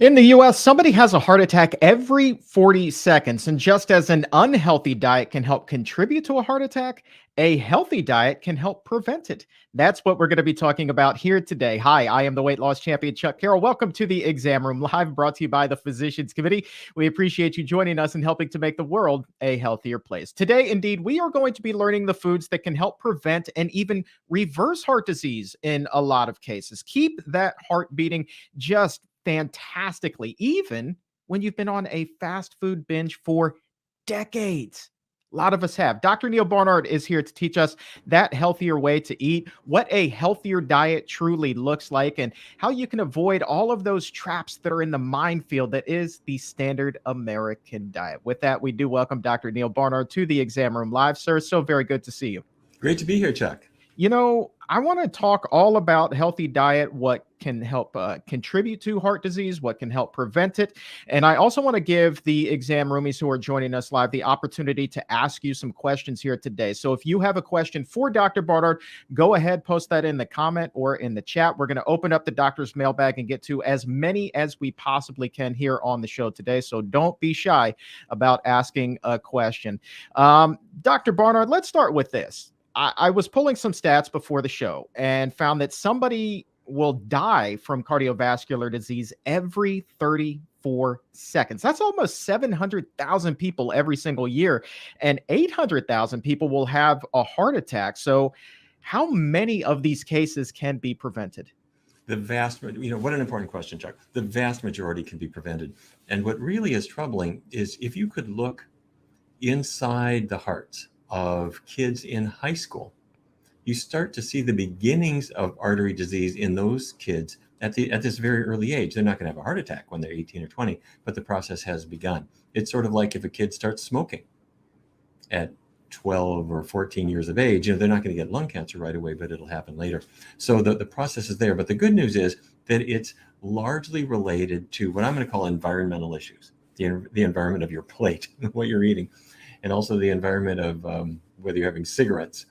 In the US, somebody has a heart attack every 40 seconds. And just as an unhealthy diet can help contribute to a heart attack, a healthy diet can help prevent it. That's what we're going to be talking about here today. Hi, I am the weight loss champion, Chuck Carroll. Welcome to the Exam Room Live, brought to you by the Physicians Committee. We appreciate you joining us and helping to make the world a healthier place. Today, indeed, we are going to be learning the foods that can help prevent and even reverse heart disease in a lot of cases. Keep that heart beating just fantastically, even when you've been on a fast food binge for decades. A lot of us have. Dr. Neal Barnard is here to teach us that healthier way to eat, what a healthier diet truly looks like, and how you can avoid all of those traps that are in the minefield that is the standard American diet. With that, we do welcome Dr. Neal Barnard to the Exam Room Live. Sir, so very good to see you. Great to be here, Chuck. You know, I want to talk all about healthy diet, what can help contribute to heart disease, what can help prevent it. And I also want to give the exam roomies who are joining us live the opportunity to ask you some questions here today. So if you have a question for Dr. Barnard, go ahead, post that in the comment or in the chat. We're going to open up the doctor's mailbag and get to as many as we possibly can here on the show today. So don't be shy about asking a question. Dr. Barnard, let's start with this. I was pulling some stats before the show and found that somebody will die from cardiovascular disease every 34 seconds. That's almost 700,000 people every single year, and 800,000 people will have a heart attack. So how many of these cases can be prevented? The vast, what an important question, Chuck. The vast majority can be prevented. And what really is troubling is if you could look inside the hearts of kids in high school, you start to see the beginnings of artery disease in those kids at this very early age. They're not going to have a heart attack when they're 18 or 20, but the process has begun. It's sort of like if a kid starts smoking at 12 or 14 years of age, they're not going to get lung cancer right away, but it'll happen later. So the process is there. But the good news is that it's largely related to what I'm going to call environmental issues, the environment of your plate, what you're eating, and also the environment of whether you're having cigarettes.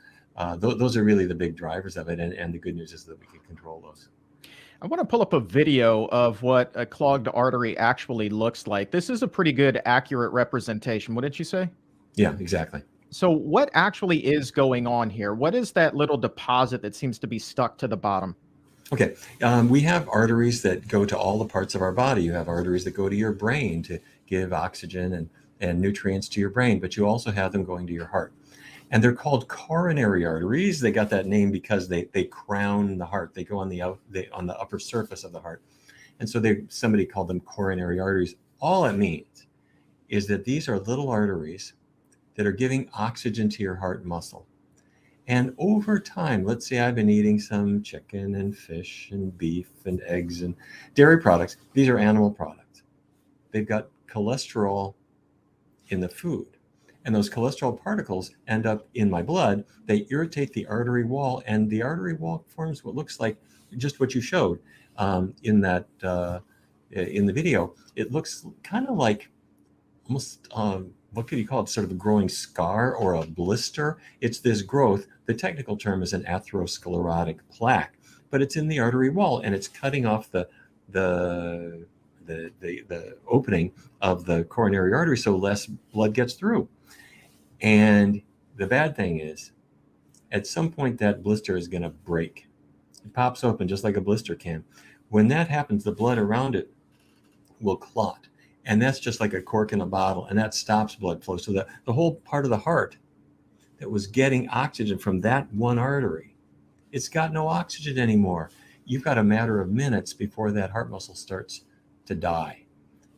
Those are really the big drivers of it. And the good news is that we can control those. I want to pull up a video of what a clogged artery actually looks like. This is a pretty good, accurate representation. What did you say? Yeah, exactly. So what actually is going on here? What is that little deposit that seems to be stuck to the bottom? Okay. We have arteries that go to all the parts of our body. You have arteries that go to your brain to give oxygen and nutrients to your brain, but you also have them going to your heart. And they're called coronary arteries. They got that name because they crown the heart. They go on the upper surface of the heart. And so somebody called them coronary arteries. All it means is that these are little arteries that are giving oxygen to your heart muscle. And over time, let's say I've been eating some chicken and fish and beef and eggs and dairy products. These are animal products. They've got cholesterol in the food. And those cholesterol particles end up in my blood. They irritate the artery wall, and the artery wall forms what looks like just what you showed in the video. It looks kind of like almost, what could you call it? Sort of a growing scar or a blister. It's this growth. The technical term is an atherosclerotic plaque, but it's in the artery wall, and it's cutting off the opening of the coronary artery, so less blood gets through. And the bad thing is, at some point that blister is going to break. It pops open just like a blister can. When that happens, the blood around it will clot. And that's just like a cork in a bottle, and that stops blood flow. So the whole part of the heart that was getting oxygen from that one artery, it's got no oxygen anymore. You've got a matter of minutes before that heart muscle starts to die.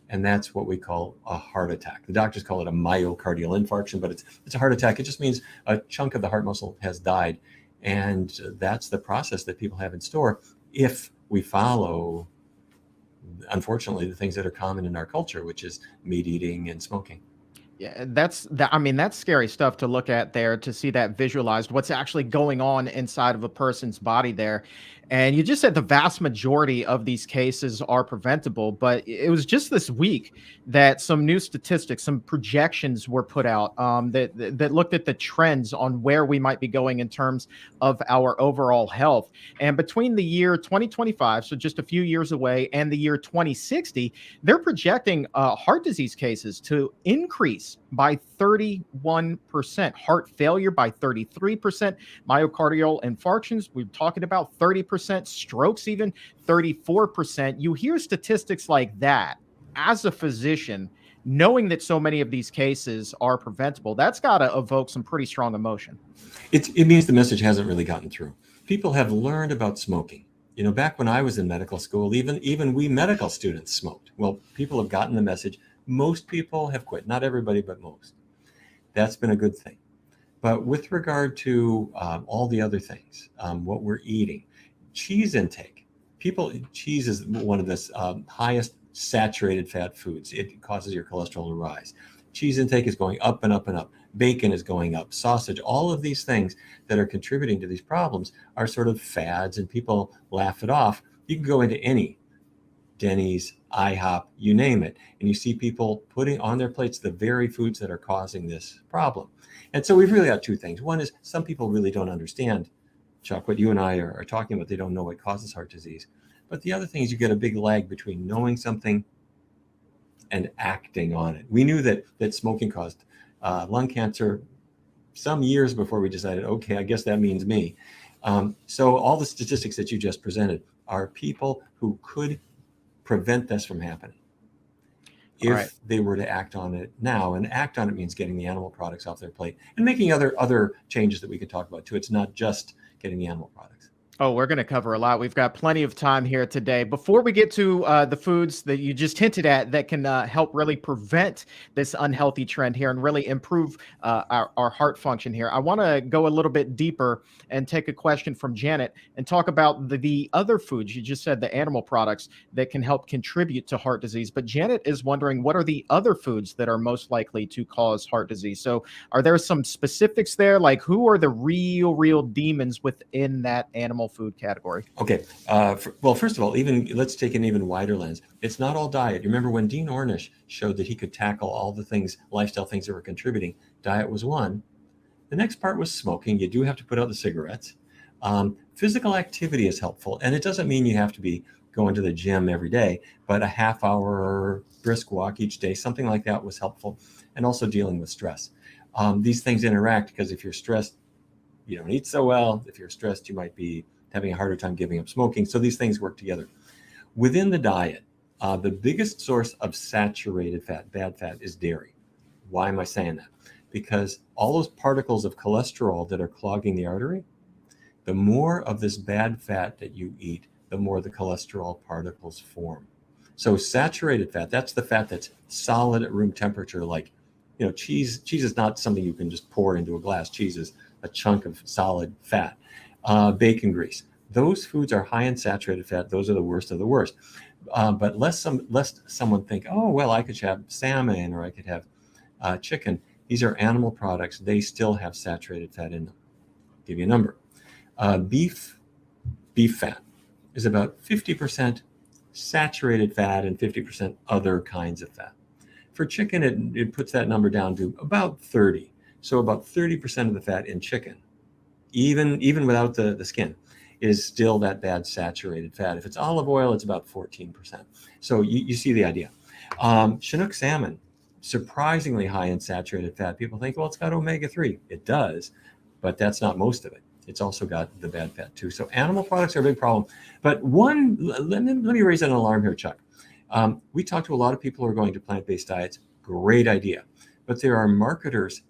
And that's what we call a heart attack. The doctors call it a myocardial infarction, but it's a heart attack. It just means a chunk of the heart muscle has died. And that's the process that people have in store if we follow, unfortunately, the things that are common in our culture, which is meat eating and smoking. Yeah, that's scary stuff to look at there, to see that visualized, what's actually going on inside of a person's body there. And you just said the vast majority of these cases are preventable, but it was just this week that some new statistics, some projections were put out that looked at the trends on where we might be going in terms of our overall health. And between the year 2025, so just a few years away, and the year 2060, they're projecting heart disease cases to increase by 31%, heart failure by 33%, myocardial infarctions, we're talking about 30%, strokes even 34%. You hear statistics like that as a physician, knowing that so many of these cases are preventable, that's got to evoke some pretty strong emotion. It means the message hasn't really gotten through. People have learned about smoking. You know, back when I was in medical school, even we medical students smoked. Well, people have gotten the message. Most people have quit. Not everybody, but most. That's been a good thing. But with regard to all the other things, what we're eating, cheese intake, cheese is one of the highest saturated fat foods. It causes your cholesterol to rise. Cheese intake is going up and up and up. Bacon is going up. Sausage, all of these things that are contributing to these problems are sort of fads, and people laugh it off. You can go into any Denny's, IHOP, you name it, and you see people putting on their plates the very foods that are causing this problem. And so we've really got two things. One is some people really don't understand, Chuck, what you and I are talking about. They don't know what causes heart disease. But the other thing is you get a big lag between knowing something and acting on it. We knew that smoking caused lung cancer some years before we decided, okay, I guess that means me. So all the statistics that you just presented are people who could prevent this from happening if they were to act on it now. And act on it means getting the animal products off their plate and making other changes that we could talk about too. It's not just getting the animal products. Oh, we're going to cover a lot. We've got plenty of time here today. Before we get to the foods that you just hinted at that can help really prevent this unhealthy trend here and really improve our heart function here, I want to go a little bit deeper and take a question from Janet and talk about the other foods. You just said the animal products that can help contribute to heart disease. But Janet is wondering, what are the other foods that are most likely to cause heart disease? So are there some specifics there? Like, who are the real demons within that animal food category? Okay. Well, first of all, let's take an even wider lens. It's not all diet. You remember when Dean Ornish showed that he could tackle all the things, lifestyle things that were contributing. Diet was one. The next part was smoking. You do have to put out the cigarettes. Physical activity is helpful. And it doesn't mean you have to be going to the gym every day, but a half-hour brisk walk each day, something like that was helpful. And also dealing with stress. These things interact because if you're stressed, you don't eat so well. If you're stressed, you might be having a harder time giving up smoking. So these things work together. Within the diet, the biggest source of saturated fat, bad fat, is dairy. Why am I saying that? Because all those particles of cholesterol that are clogging the artery, the more of this bad fat that you eat, the more the cholesterol particles form. So saturated fat, that's the fat that's solid at room temperature. Like, you know, cheese is not something you can just pour into a glass. Cheese is a chunk of solid fat. Bacon grease. Those foods are high in saturated fat. Those are the worst of the worst. But lest someone think, oh, well, I could have salmon or I could have chicken. These are animal products. They still have saturated fat in them. I'll give you a number. Beef fat is about 50% saturated fat and 50% other kinds of fat. For chicken, it puts that number down to about 30. So about 30% of the fat in chicken, even without the skin, is still that bad saturated fat. If it's olive oil, it's about 14%. So you see the idea. Chinook salmon, surprisingly high in saturated fat. People think, well, it's got omega-3. It does, but that's not most of it. It's also got the bad fat too. So animal products are a big problem. But let me raise an alarm here, Chuck. We talk to a lot of people who are going to plant-based diets. Great idea. But there are marketers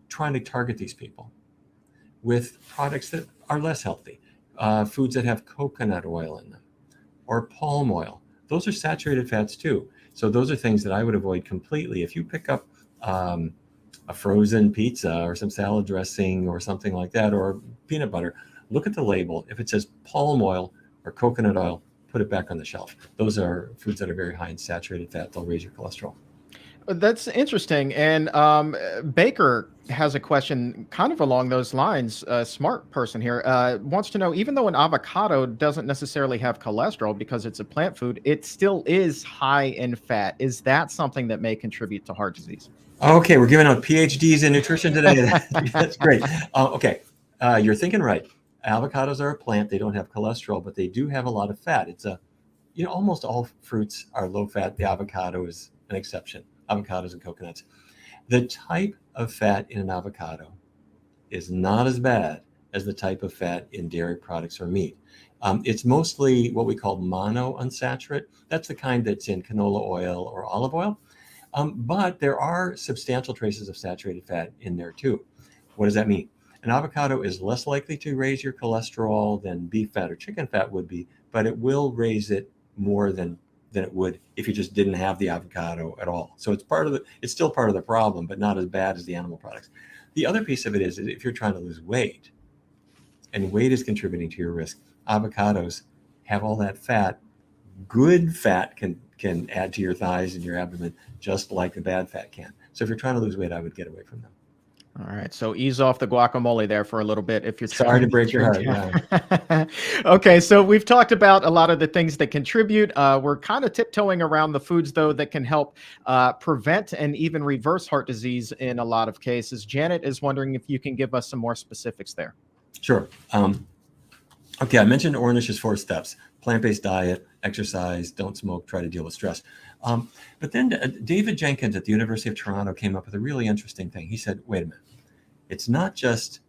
trying to target these people with products that are less healthy, foods that have coconut oil in them or palm oil. Those are saturated fats too. So those are things that I would avoid completely. If you pick up a frozen pizza or some salad dressing or something like that, or peanut butter, look at the label. If it says palm oil or coconut oil, put it back on the shelf. Those are foods that are very high in saturated fat. They'll raise your cholesterol. That's interesting. And Baker has a question kind of along those lines. A smart person here wants to know, even though an avocado doesn't necessarily have cholesterol because it's a plant food, it still is high in fat. Is that something that may contribute to heart disease? Okay, we're giving out PhDs in nutrition today. That's great. Okay, you're thinking right. Avocados are a plant. They don't have cholesterol, but they do have a lot of fat. Almost all fruits are low fat. The avocado is an exception. Avocados and coconuts. The type of fat in an avocado is not as bad as the type of fat in dairy products or meat. It's mostly what we call monounsaturated. That's the kind that's in canola oil or olive oil. But there are substantial traces of saturated fat in there too. What does that mean? An avocado is less likely to raise your cholesterol than beef fat or chicken fat would be, but it will raise it more than it would if you just didn't have the avocado at all. So it's still part of the problem, but not as bad as the animal products. The other piece of it is if you're trying to lose weight, and weight is contributing to your risk, avocados have all that fat. Good fat can add to your thighs and your abdomen just like the bad fat can. So if you're trying to lose weight, I would get away from them. All right. So ease off the guacamole there for a little bit if you're Sorry to break your heart. Yeah. Okay. So we've talked about a lot of the things that contribute. We're kind of tiptoeing around the foods, though, that can help prevent and even reverse heart disease in a lot of cases. Janet is wondering if you can give us some more specifics there. Sure. Okay. I mentioned Ornish's 4 steps: plant-based diet, exercise, don't smoke, try to deal with stress. But then David Jenkins at the University of Toronto came up with a really interesting thing. He said, wait a minute. It's not just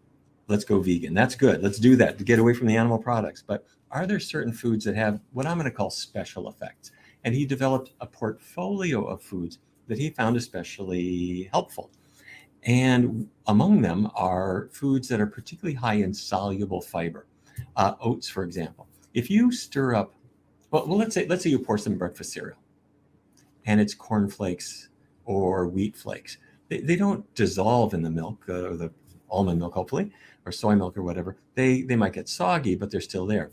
let's go vegan. That's good. Let's do that to get away from the animal products. But are there certain foods that have what I'm going to call special effects? And he developed a portfolio of foods that he found especially helpful. And among them are foods that are particularly high in soluble fiber. Oats, for example. If you stir up, well, let's say you pour some breakfast cereal and it's cornflakes or wheat flakes. They don't dissolve in the milk, or the almond milk, hopefully, or soy milk or whatever. They might get soggy, but they're still there.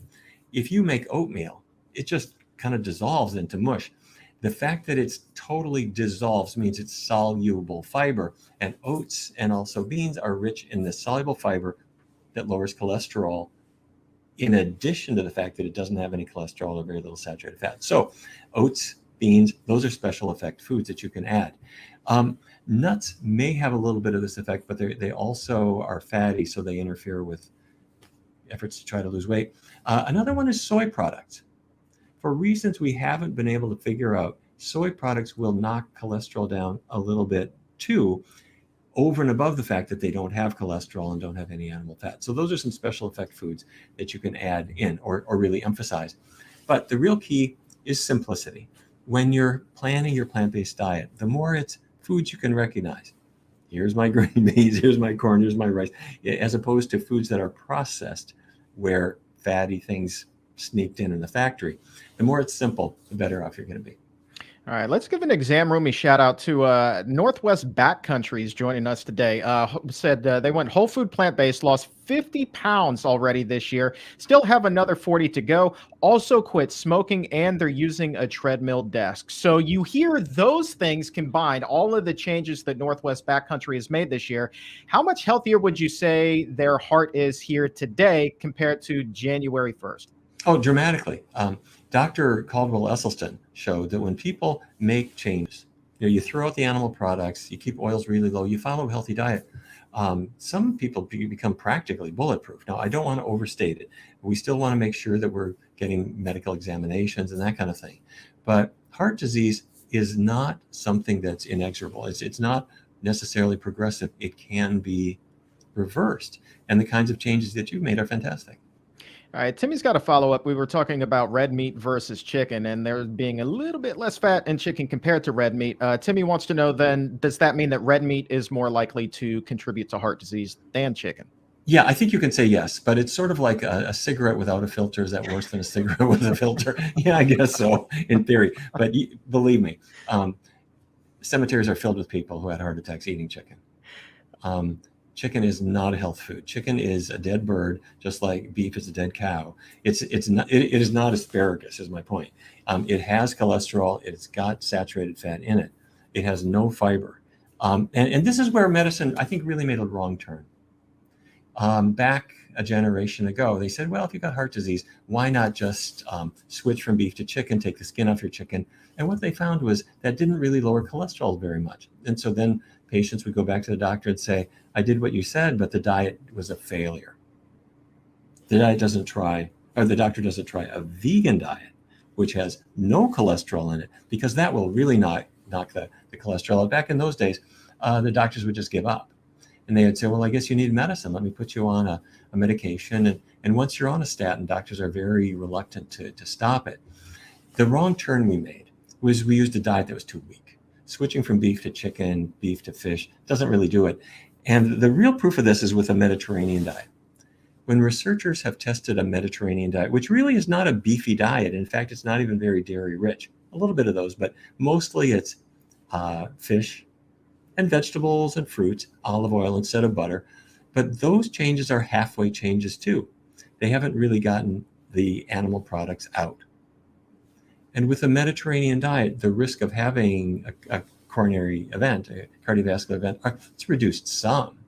If you make oatmeal, it just kind of dissolves into mush. The fact that it's totally dissolves means it's soluble fiber, and oats and also beans are rich in the soluble fiber that lowers cholesterol, in addition to the fact that it doesn't have any cholesterol or very little saturated fat. So oats, beans, those are special effect foods that you can add. Nuts may have a little bit of this effect, but they also are fatty, so they interfere with efforts to try to lose weight. Another one is soy products. For reasons we haven't been able to figure out, soy products will knock cholesterol down a little bit too, over and above the fact that they don't have cholesterol and don't have any animal fat. So those are some special effect foods that you can add in or really emphasize. But the real key is simplicity. When you're planning your plant-based diet, the more it's foods you can recognize. Here's my green beans, here's my corn, here's my rice, as opposed to foods that are processed where fatty things sneaked in the factory. The more it's simple, the better off you're going to be. All right, let's give an exam roomy shout out to Northwest Backcountries joining us today. Said they went whole food plant-based, lost 50 pounds already this year, still have another 40 to go, also quit smoking, and they're using a treadmill desk. So you hear those things combined, all of the changes that Northwest Backcountry has made this year. How much healthier would you say their heart is here today compared to January 1st? Oh, dramatically. Dr. Caldwell Esselstyn showed that when people make changes, you throw out the animal products, you keep oils really low, you follow a healthy diet, some people become practically bulletproof. Now, I don't want to overstate it. We still want to make sure that we're getting medical examinations and that kind of thing. But heart disease is not something that's inexorable. It's not necessarily progressive. It can be reversed. And the kinds of changes that you've made are fantastic. All right, Timmy's got a follow-up. We were talking about red meat versus chicken, and there being a little bit less fat in chicken compared to red meat. Timmy wants to know then, does that mean that red meat is more likely to contribute to heart disease than chicken? Yeah, I think you can say yes, but it's sort of like a cigarette without a filter. Is that worse than a cigarette with a filter? Yeah, I guess so, in theory. But believe me, cemeteries are filled with people who had heart attacks eating chicken. Chicken is not a health food. Chicken is a dead bird, just like beef is a dead cow. It is not asparagus, is my point. It has cholesterol. It's got saturated fat in it. It has no fiber. And this is where medicine, I think, really made a wrong turn. Back a generation ago, they said, well, if you've got heart disease, why not just switch from beef to chicken, take the skin off your chicken? And what they found was that didn't really lower cholesterol very much. And so then patients would go back to the doctor and say, I did what you said, but the diet was a failure. The doctor doesn't try a vegan diet, which has no cholesterol in it, because that will really knock the cholesterol out. Back in those days, the doctors would just give up. And they would say, well, I guess you need medicine. Let me put you on a medication. And once you're on a statin, doctors are very reluctant to stop it. The wrong turn we made was we used a diet that was too weak. Switching from beef to chicken, beef to fish doesn't really do it. And the real proof of this is with a Mediterranean diet. When researchers have tested a Mediterranean diet, which really is not a beefy diet, in fact, it's not even very dairy rich, a little bit of those, but mostly it's fish and vegetables and fruits, olive oil instead of butter. But those changes are halfway changes too. They haven't really gotten the animal products out. And with a Mediterranean diet, the risk of having a coronary event, a cardiovascular event, it's reduced some,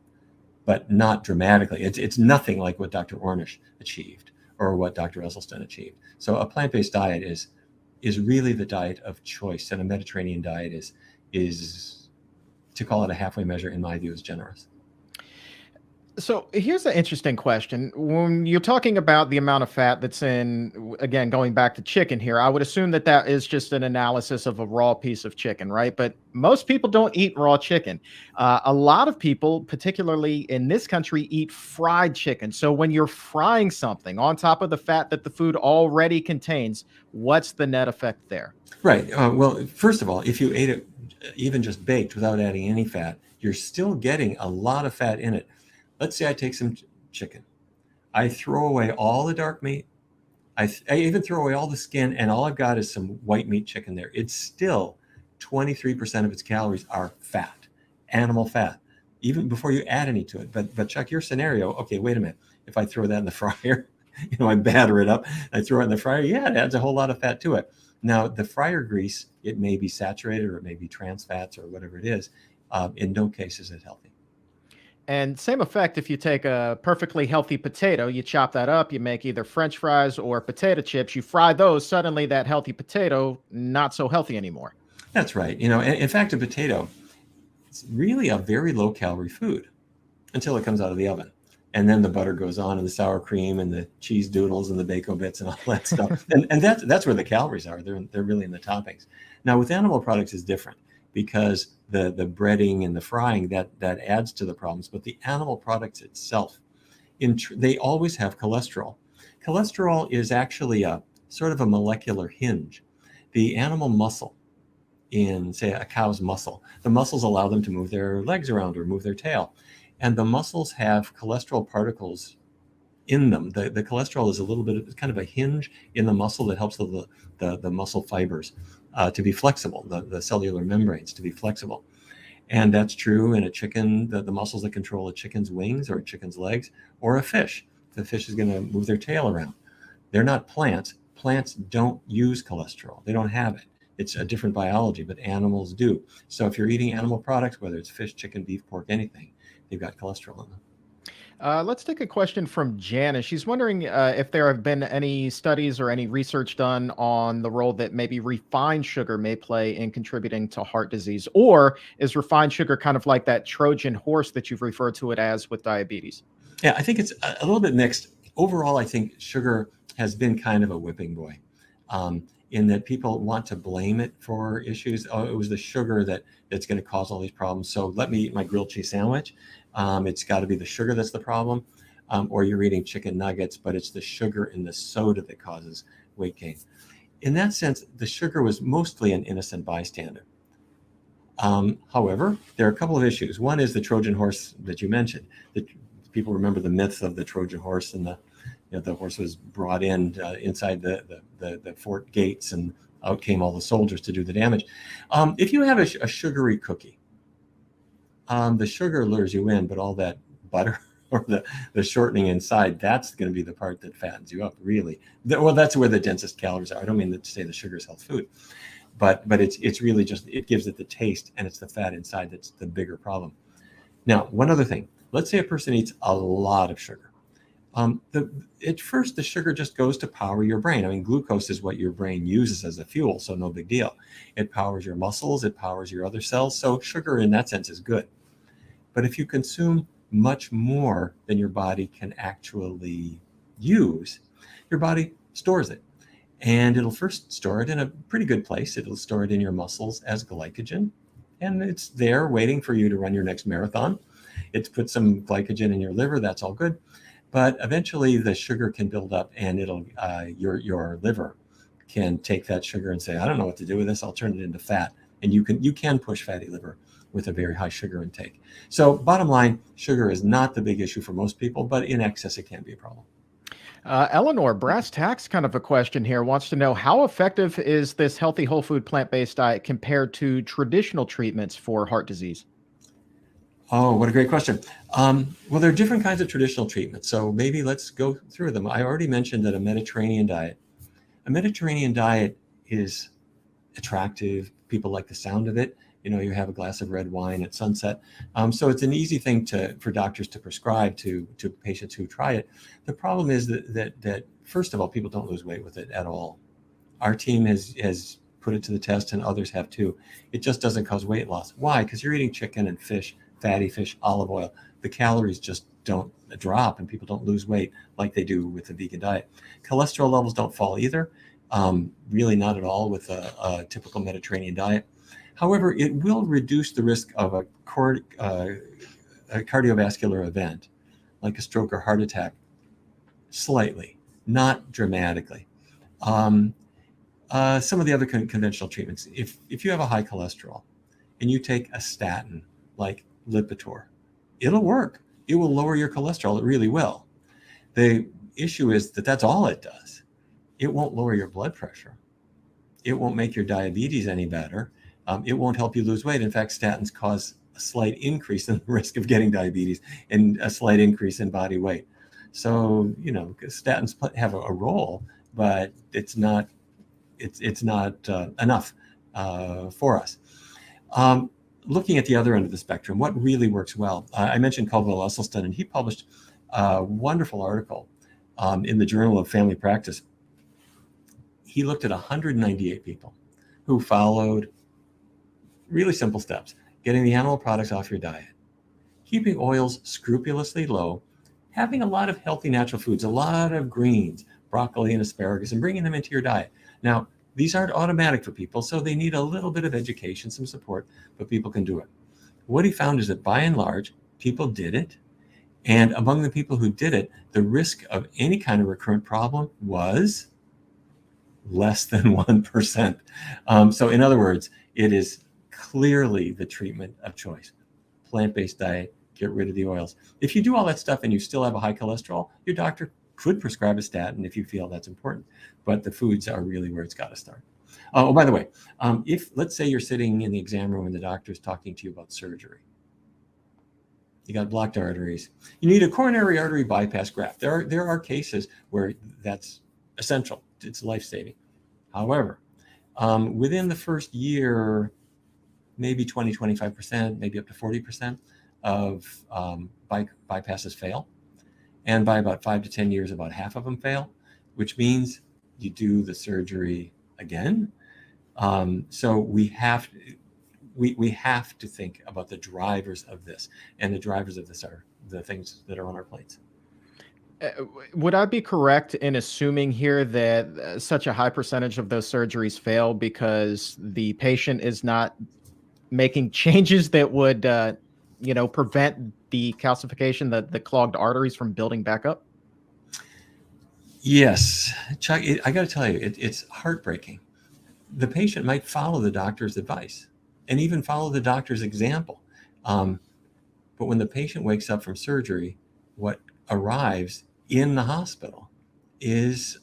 but not dramatically. It's nothing like what Dr. Ornish achieved or what Dr. Esselstyn achieved. So a plant-based diet is really the diet of choice, and a Mediterranean diet is to call it a halfway measure, in my view, is generous. So here's an interesting question. When you're talking about the amount of fat that's in, again, going back to chicken here, I would assume that is just an analysis of a raw piece of chicken, right? But most people don't eat raw chicken. A lot of people, particularly in this country, eat fried chicken. So when you're frying something on top of the fat that the food already contains, what's the net effect there? Right. Well, first of all, if you ate it even just baked without adding any fat, you're still getting a lot of fat in it. Let's say I take some chicken. I throw away all the dark meat. I even throw away all the skin, and all I've got is some white meat chicken there. It's still 23% of its calories are fat, animal fat, even before you add any to it. But Chuck, your scenario, okay, wait a minute. If I throw that in the fryer, I batter it up, I throw it in the fryer, yeah, it adds a whole lot of fat to it. Now, the fryer grease, it may be saturated or it may be trans fats or whatever it is. In no case is it healthy. And same effect if you take a perfectly healthy potato, you chop that up, you make either French fries or potato chips, you fry those, suddenly that healthy potato, not so healthy anymore. That's right. In fact, a potato, it's really a very low calorie food until it comes out of the oven. And then the butter goes on and the sour cream and the cheese doodles and the bacon bits and all that stuff. and that's where the calories are. They're really in the toppings. Now with animal products is different, because the breading and the frying, that adds to the problems. But the animal products itself, they always have cholesterol. Cholesterol is actually a sort of a molecular hinge. The animal muscle in, say, a cow's muscle, the muscles allow them to move their legs around or move their tail. And the muscles have cholesterol particles in them. The cholesterol is a little bit of kind of a hinge in the muscle that helps the muscle fibers to be flexible, the cellular membranes to be flexible. And that's true in a chicken, the muscles that control a chicken's wings or a chicken's legs, or a fish. The fish is going to move their tail around. They're not plants. Plants don't use cholesterol. They don't have it. It's a different biology, but animals do. So if you're eating animal products, whether it's fish, chicken, beef, pork, anything, they've got cholesterol in them. Let's take a question from Janice. She's wondering if there have been any studies or any research done on the role that maybe refined sugar may play in contributing to heart disease, or is refined sugar kind of like that Trojan horse that you've referred to it as with diabetes? Yeah, I think it's a little bit mixed. Overall, I think sugar has been kind of a whipping boy, in that people want to blame it for issues. Oh, it was the sugar that's going to cause all these problems. So let me eat my grilled cheese sandwich. It's got to be the sugar that's the problem. Or you're eating chicken nuggets, but it's the sugar in the soda that causes weight gain. In that sense, the sugar was mostly an innocent bystander. However, there are a couple of issues. One is the Trojan horse that you mentioned. People remember the myth of the Trojan horse, and the horse was brought in inside the fort gates, and out came all the soldiers to do the damage. If you have a sugary cookie, the sugar lures you in, but all that butter or the shortening inside, that's going to be the part that fattens you up, really. Well, that's where the densest calories are. I don't mean to say the sugar is health food. but it's really just, it gives it the taste, and it's the fat inside that's the bigger problem. Now, one other thing, let's say a person eats a lot of sugar. At first, the sugar just goes to power your brain. I mean, glucose is what your brain uses as a fuel, so no big deal. It powers your muscles, it powers your other cells, so sugar in that sense is good. But if you consume much more than your body can actually use, your body stores it. And it'll first store it in a pretty good place. It'll store it in your muscles as glycogen, and it's there waiting for you to run your next marathon. It's put some glycogen in your liver, that's all good. But eventually the sugar can build up, and it'll your liver can take that sugar and say, I don't know what to do with this, I'll turn it into fat. And you can push fatty liver with a very high sugar intake. So bottom line, sugar is not the big issue for most people, but in excess, it can be a problem. Eleanor, brass tacks kind of a question here, wants to know, how effective is this healthy whole food plant-based diet compared to traditional treatments for heart disease? Oh, what a great question. Well, there are different kinds of traditional treatments, so maybe let's go through them. I already mentioned that a Mediterranean diet is attractive. People like the sound of it. You know, you have a glass of red wine at sunset. So it's an easy thing for doctors to prescribe to patients who try it. The problem is that first of all, people don't lose weight with it at all. Our team has put it to the test, and others have too. It just doesn't cause weight loss. Why? Because you're eating chicken and fish, fatty fish, olive oil. The calories just don't drop, and people don't lose weight like they do with the vegan diet. Cholesterol levels don't fall either, really not at all with a typical Mediterranean diet. However, it will reduce the risk of a cardiovascular event, like a stroke or heart attack, slightly, not dramatically. Some of the other conventional treatments, if you have a high cholesterol and you take a statin like Lipitor, it'll work. It will lower your cholesterol. It really will. The issue is that that's all it does. It won't lower your blood pressure. It won't make your diabetes any better. It won't help you lose weight. In fact, statins cause a slight increase in the risk of getting diabetes and a slight increase in body weight. So, you know, statins have a role, but it's not enough for us. Looking at the other end of the spectrum, what really works well? I mentioned Caldwell-Esselstyn, and he published a wonderful article in the Journal of Family Practice. He looked at 198 people who followed really simple steps: getting the animal products off your diet, keeping oils scrupulously low, having a lot of healthy natural foods, a lot of greens, broccoli and asparagus, and bringing them into your diet. Now, these aren't automatic for people, so they need a little bit of education, some support, but people can do it. What he found is that by and large, people did it. And among the people who did it, the risk of any kind of recurrent problem was less than 1%. So in other words, it is clearly the treatment of choice. Plant-based diet, get rid of the oils. If you do all that stuff and you still have a high cholesterol, your doctor could prescribe a statin if you feel that's important, but the foods are really where it's got to start. Oh, by the way, if let's say you're sitting in the exam room and the doctor's talking to you about surgery, you got blocked arteries, you need a coronary artery bypass graft. There are cases where that's essential. It's life-saving. However, within the first year, maybe 20, 25%, maybe up to 40% of bypasses fail. And by about 5 to 10 years, about half of them fail, which means you do the surgery again. So we have to think about the drivers of this, and the drivers of this are the things that are on our plates. Would I be correct in assuming here that such a high percentage of those surgeries fail because the patient is not making changes that would, prevent the calcification, the clogged arteries from building back up? Yes, Chuck, I got to tell you, it's heartbreaking. The patient might follow the doctor's advice and even follow the doctor's example. But when the patient wakes up from surgery, what arrives in the hospital is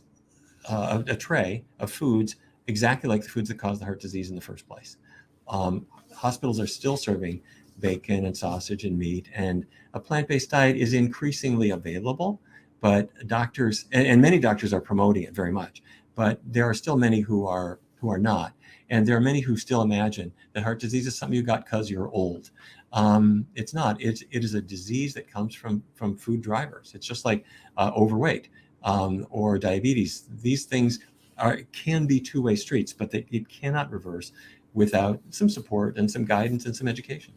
a tray of foods exactly like the foods that caused the heart disease in the first place. Hospitals are still serving bacon and sausage and meat, and a plant-based diet is increasingly available, but doctors, and many doctors are promoting it very much, but there are still many who are who are not. And there are many who still imagine that heart disease is something you got because you're old. It's not. It is a disease that comes from food drivers. It's just like overweight or diabetes. These things can be two-way streets, but it cannot reverse without some support and some guidance and some education.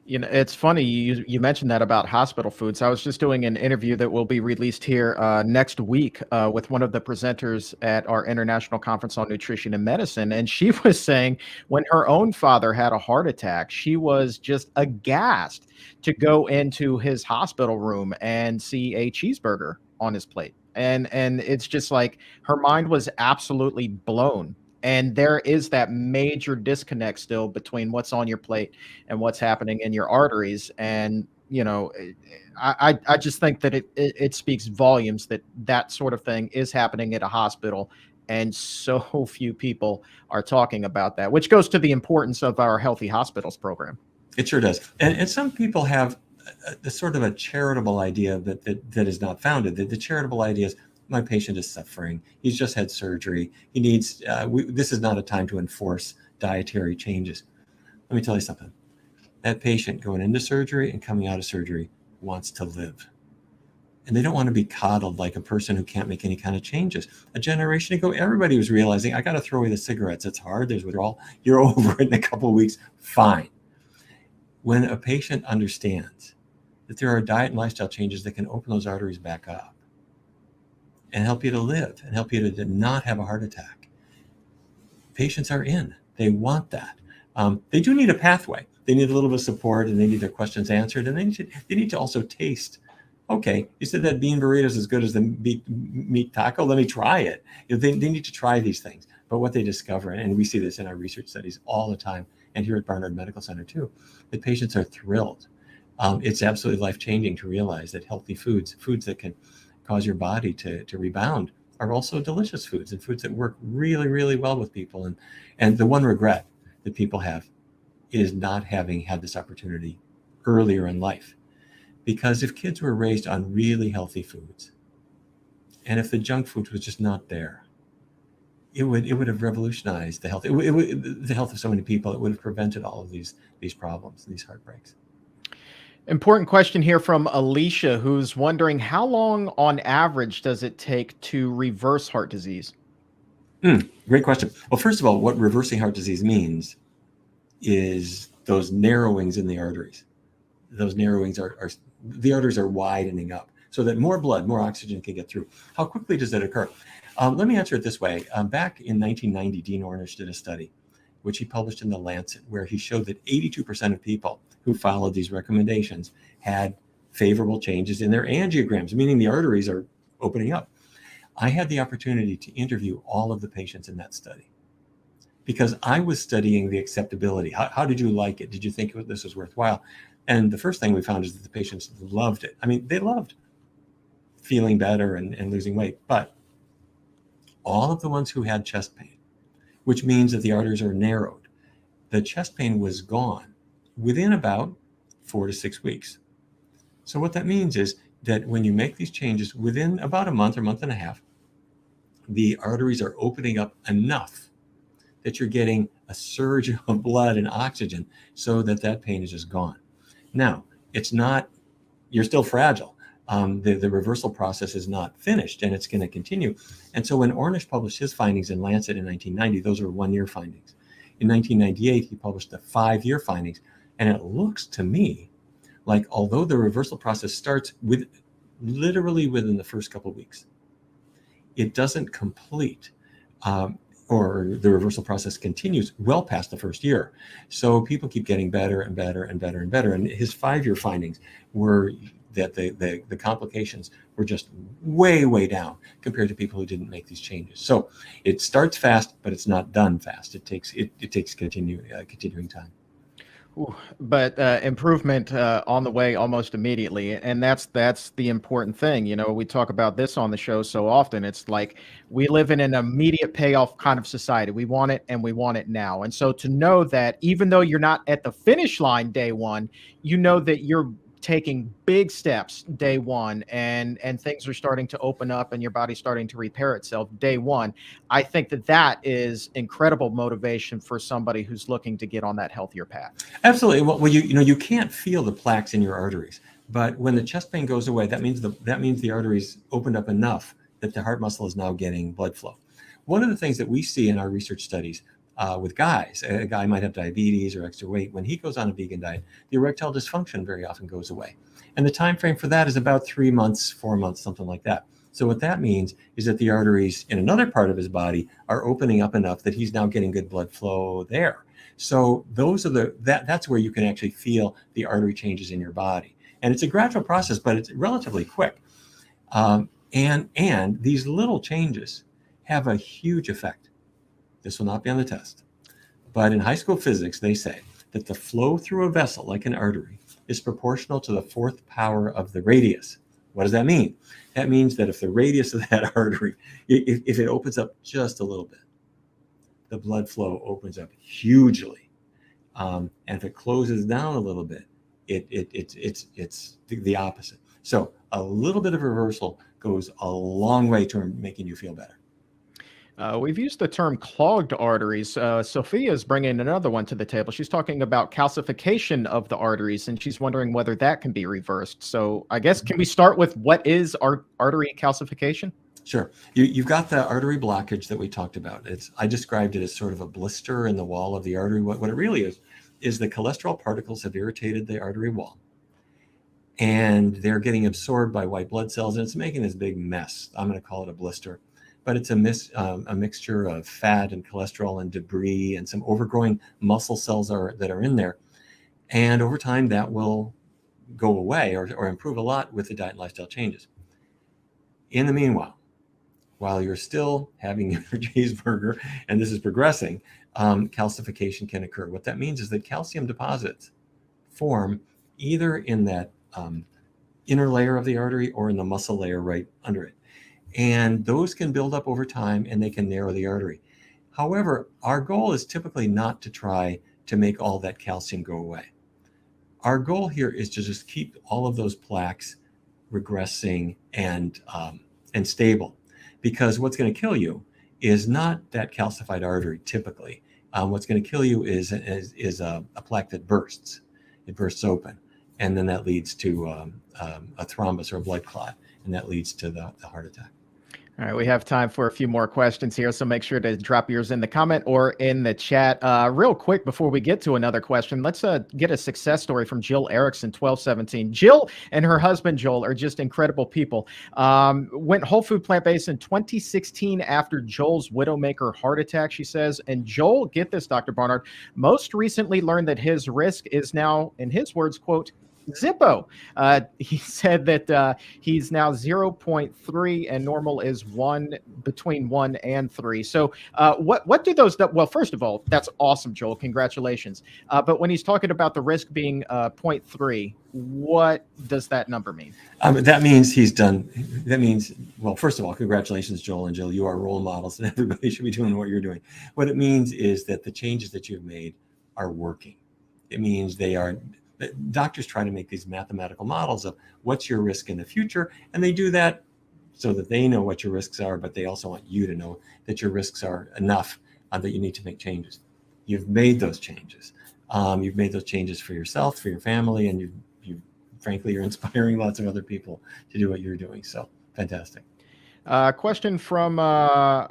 You know, it's funny you mentioned that about hospital foods. I was just doing an interview that will be released here next week with one of the presenters at our International Conference on Nutrition and Medicine, and she was saying when her own father had a heart attack, she was just aghast to go into his hospital room and see a cheeseburger on his plate, and it's just like her mind was absolutely blown. And there is that major disconnect still between what's on your plate and what's happening in your arteries. And, you know, I just think that it speaks volumes that sort of thing is happening at a hospital. And so few people are talking about that, which goes to the importance of our Healthy Hospitals program. It sure does. And some people have a sort of a charitable idea that is not founded. The charitable idea is, my patient is suffering. He's just had surgery. He needs, this is not a time to enforce dietary changes. Let me tell you something. That patient going into surgery and coming out of surgery wants to live. And they don't want to be coddled like a person who can't make any kind of changes. A generation ago, everybody was realizing, I got to throw away the cigarettes. It's hard. There's withdrawal. You're over it in a couple of weeks. Fine. When a patient understands that there are diet and lifestyle changes that can open those arteries back up, and help you to live and help you to not have a heart attack, patients are in. They want that. They do need a pathway. They need a little bit of support, and they need their questions answered. And they need to also taste. Okay, you said that bean burrito is as good as the meat taco. Let me try it. They need to try these things. But what they discover, and we see this in our research studies all the time, and here at Barnard Medical Center too, that patients are thrilled. It's absolutely life-changing to realize that healthy foods that can cause your body to rebound, are also delicious foods and foods that work really, really well with people. And the one regret that people have is not having had this opportunity earlier in life. Because if kids were raised on really healthy foods, and if the junk food was just not there, it would have revolutionized the health. The health of so many people. It would have prevented all of these problems, these heartbreaks. Important question here from Alicia, who's wondering how long on average does it take to reverse heart disease? Great question. Well, first of all, what reversing heart disease means is those narrowings in the arteries. Those narrowings are the arteries are widening up so that more blood, more oxygen can get through. How quickly does that occur? Let me answer it this way. Back in 1990, Dean Ornish did a study, which he published in The Lancet, where he showed that 82% of people who followed these recommendations had favorable changes in their angiograms, meaning the arteries are opening up. I had the opportunity to interview all of the patients in that study because I was studying the acceptability. How did you like it? Did you think this was worthwhile? And the first thing we found is that the patients loved it. I mean, they loved feeling better and losing weight, but all of the ones who had chest pain, which means that the arteries are narrowed, the chest pain was gone within about 4 to 6 weeks. So what that means is that when you make these changes within about a month or month and a half, the arteries are opening up enough that you're getting a surge of blood and oxygen so that pain is just gone. Now, it's not, you're still fragile. The reversal process is not finished and it's going to continue. And so when Ornish published his findings in Lancet in 1990, those are 1-year findings. In 1998, he published the 5-year findings. And it looks to me like although the reversal process starts literally within the first couple of weeks, it doesn't complete or the reversal process continues well past the first year. So people keep getting better and better and better and better. And his 5-year findings were that the complications were just way, way down compared to people who didn't make these changes. So it starts fast, but it's not done fast. It takes continuing time. Ooh, but improvement on the way almost immediately, and that's the important thing. You know, we talk about this on the show so often. It's like we live in an immediate payoff kind of society. We want it, and we want it now. And so to know that even though you're not at the finish line day one, you know that you're taking big steps day one, and things are starting to open up and your body's starting to repair itself day one, I think that is incredible motivation for somebody who's looking to get on that healthier path. Absolutely. Well, you can't feel the plaques in your arteries, but when the chest pain goes away, that means the arteries opened up enough that the heart muscle is now getting blood flow. One of the things that we see in our research studies with guys, a guy might have diabetes or extra weight. When he goes on a vegan diet, the erectile dysfunction very often goes away. And the time frame for that is about 3 months, 4 months, something like that. So what that means is that the arteries in another part of his body are opening up enough that he's now getting good blood flow there. So those are that's where you can actually feel the artery changes in your body. And it's a gradual process, but it's relatively quick. And these little changes have a huge effect. This will not be on the test. But in high school physics, they say that the flow through a vessel, like an artery, is proportional to the fourth power of the radius. What does that mean? That means that if the radius of that artery, if it opens up just a little bit, the blood flow opens up hugely. And if it closes down a little bit, it's the opposite. So a little bit of reversal goes a long way to making you feel better. We've used the term clogged arteries. Sophia is bringing another one to the table. She's talking about calcification of the arteries, and she's wondering whether that can be reversed. So I guess, can we start with what is artery calcification? Sure. You've got the artery blockage that we talked about. I described it as sort of a blister in the wall of the artery. What it really is the cholesterol particles have irritated the artery wall, and they're getting absorbed by white blood cells, and it's making this big mess. I'm going to call it a blister. But it's a mixture of fat and cholesterol and debris and some overgrowing muscle cells that are in there. And over time, that will go away or improve a lot with the diet and lifestyle changes. In the meanwhile, while you're still having your cheeseburger and this is progressing, calcification can occur. What that means is that calcium deposits form either in that inner layer of the artery or in the muscle layer right under it. And those can build up over time and they can narrow the artery. However, our goal is typically not to try to make all that calcium go away. Our goal here is to just keep all of those plaques regressing and stable, because what's going to kill you is not that calcified artery typically. What's going to kill you is a plaque that bursts. It bursts open, and then that leads to a thrombus or a blood clot, and that leads to the heart attack. All right, we have time for a few more questions here, so make sure to drop yours in the comment or in the chat. Real quick, before we get to another question, let's get a success story from Jill Erickson, 1217. Jill and her husband, Joel, are just incredible people. Went whole food plant-based in 2016 after Joel's Widowmaker heart attack, she says. And Joel, get this, Dr. Barnard, most recently learned that his risk is now, in his words, quote, Zippo. He said that he's now 0.3 and normal is between 1 and 3. So what do those, well, first of all, that's awesome, Joel. Congratulations. But when he's talking about the risk being 0.3, what does that number mean? That means well, first of all, congratulations, Joel and Jill. You are role models and everybody should be doing what you're doing. What it means is that the changes that you've made are working. It means doctors try to make these mathematical models of what's your risk in the future, and they do that so that they know what your risks are, but they also want you to know that your risks are enough that you need to make changes. You've made those changes. You've made those changes for yourself, for your family, and you frankly, you're inspiring lots of other people to do what you're doing. So fantastic. Question from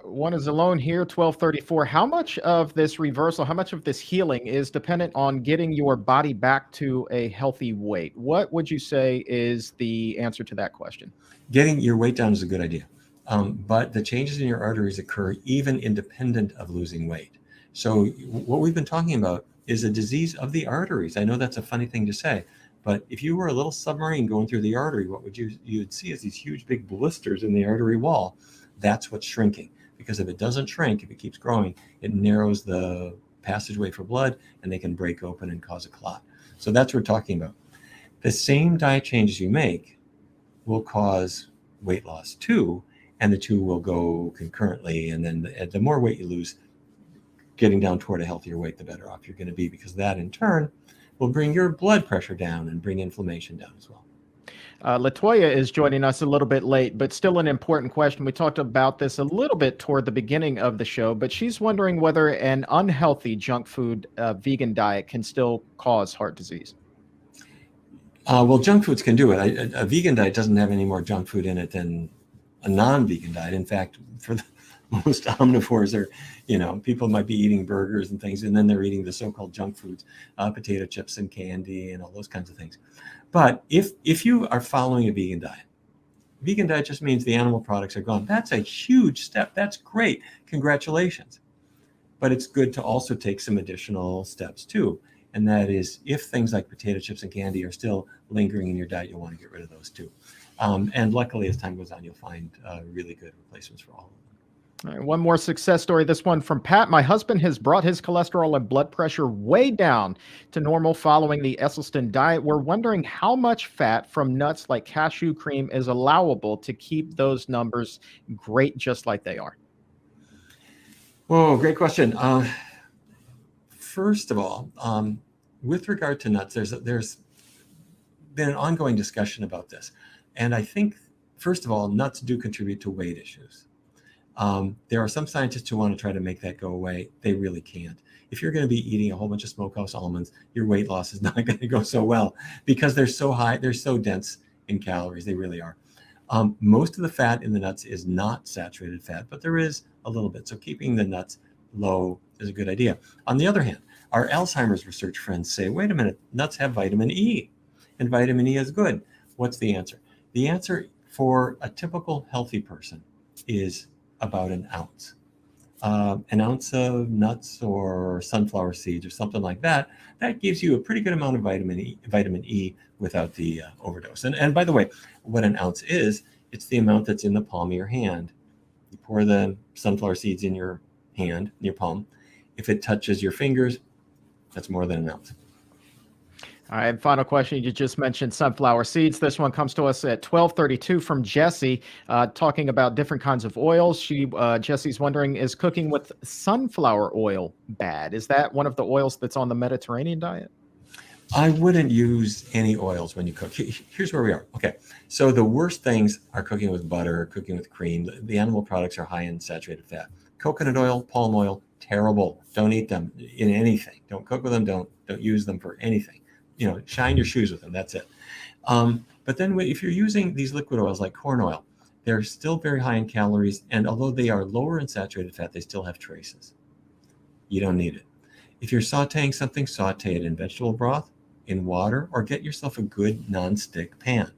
one is alone here, 1234. How much of this reversal, how much of this healing is dependent on getting your body back to a healthy weight? What would you say is the answer to that question? Getting your weight down is a good idea. But the changes in your arteries occur even independent of losing weight. So what we've been talking about is a disease of the arteries. I know that's a funny thing to say, but if you were a little submarine going through the artery, what would you'd see is these huge big blisters in the artery wall. That's what's shrinking, because if it doesn't shrink, if it keeps growing, it narrows the passageway for blood and they can break open and cause a clot. So that's what we're talking about. The same diet changes you make will cause weight loss too, and the two will go concurrently. And then the more weight you lose, getting down toward a healthier weight, the better off you're going to be, because that in turn will bring your blood pressure down and bring inflammation down as well. Latoya is joining us a little bit late, but still an important question. We talked about this a little bit toward the beginning of the show, but she's wondering whether an unhealthy junk food vegan diet can still cause heart disease. Well, junk foods can do it. A vegan diet doesn't have any more junk food in it than a non-vegan diet. In fact, for the most omnivores are, people might be eating burgers and things, and then they're eating the so-called junk foods, potato chips and candy and all those kinds of things. But if you are following a vegan diet just means the animal products are gone. That's a huge step. That's great. Congratulations. But it's good to also take some additional steps too. And that is, if things like potato chips and candy are still lingering in your diet, you'll want to get rid of those too. And luckily, as time goes on, you'll find really good replacements for all of them. All right, one more success story. This one from Pat. My husband has brought his cholesterol and blood pressure way down to normal following the Esselstyn diet. We're wondering how much fat from nuts like cashew cream is allowable to keep those numbers great, just like they are. Oh, great question. First of all, with regard to nuts, there's been an ongoing discussion about this. And I think, first of all, nuts do contribute to weight issues. There are some scientists who want to try to make that go away. They really can't. If you're going to be eating a whole bunch of smokehouse almonds, your weight loss is not going to go so well because they're so high, they're so dense in calories. They really are. Most of the fat in the nuts is not saturated fat, but there is a little bit. So keeping the nuts low is a good idea. On the other hand, our Alzheimer's research friends say, wait a minute, nuts have vitamin E, and vitamin E is good. What's the answer? The answer for a typical healthy person is about an ounce. An ounce of nuts or sunflower seeds or something like that, that gives you a pretty good amount of vitamin E without the overdose. And by the way, what an ounce is, it's the amount that's in the palm of your hand. You pour the sunflower seeds in your hand, in your palm. If it touches your fingers, that's more than an ounce. All right, final question. You just mentioned sunflower seeds. This one comes to us at 12:32 from Jesse, talking about different kinds of oils. Jesse's wondering, is cooking with sunflower oil bad? Is that one of the oils that's on the Mediterranean diet? I wouldn't use any oils when you cook. Here's where we are. Okay, so the worst things are cooking with butter, cooking with cream. The animal products are high in saturated fat. Coconut oil, palm oil, terrible. Don't eat them in anything. Don't cook with them. Don't use them for anything. Shine your shoes with them. That's it. But then if you're using these liquid oils like corn oil, they're still very high in calories. And although they are lower in saturated fat, they still have traces. You don't need it. If you're sauteing something, saute it in vegetable broth, in water, or get yourself a good nonstick pan.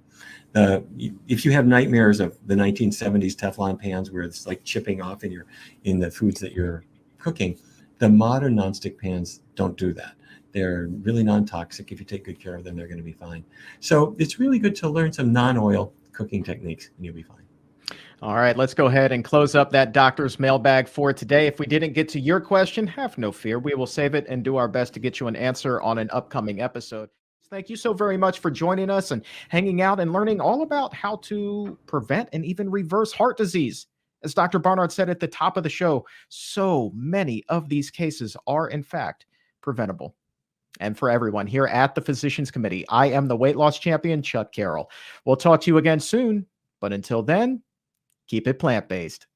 If you have nightmares of the 1970s Teflon pans where it's like chipping off in the foods that you're cooking, the modern nonstick pans don't do that. They're really non-toxic. If you take good care of them, they're going to be fine. So it's really good to learn some non-oil cooking techniques, and you'll be fine. All right, let's go ahead and close up that doctor's mailbag for today. If we didn't get to your question, have no fear. We will save it and do our best to get you an answer on an upcoming episode. Thank you so very much for joining us and hanging out and learning all about how to prevent and even reverse heart disease. As Dr. Barnard said at the top of the show, so many of these cases are, in fact, preventable. And for everyone here at the Physicians Committee, I am the weight loss champion, Chuck Carroll. We'll talk to you again soon, but until then, keep it plant-based.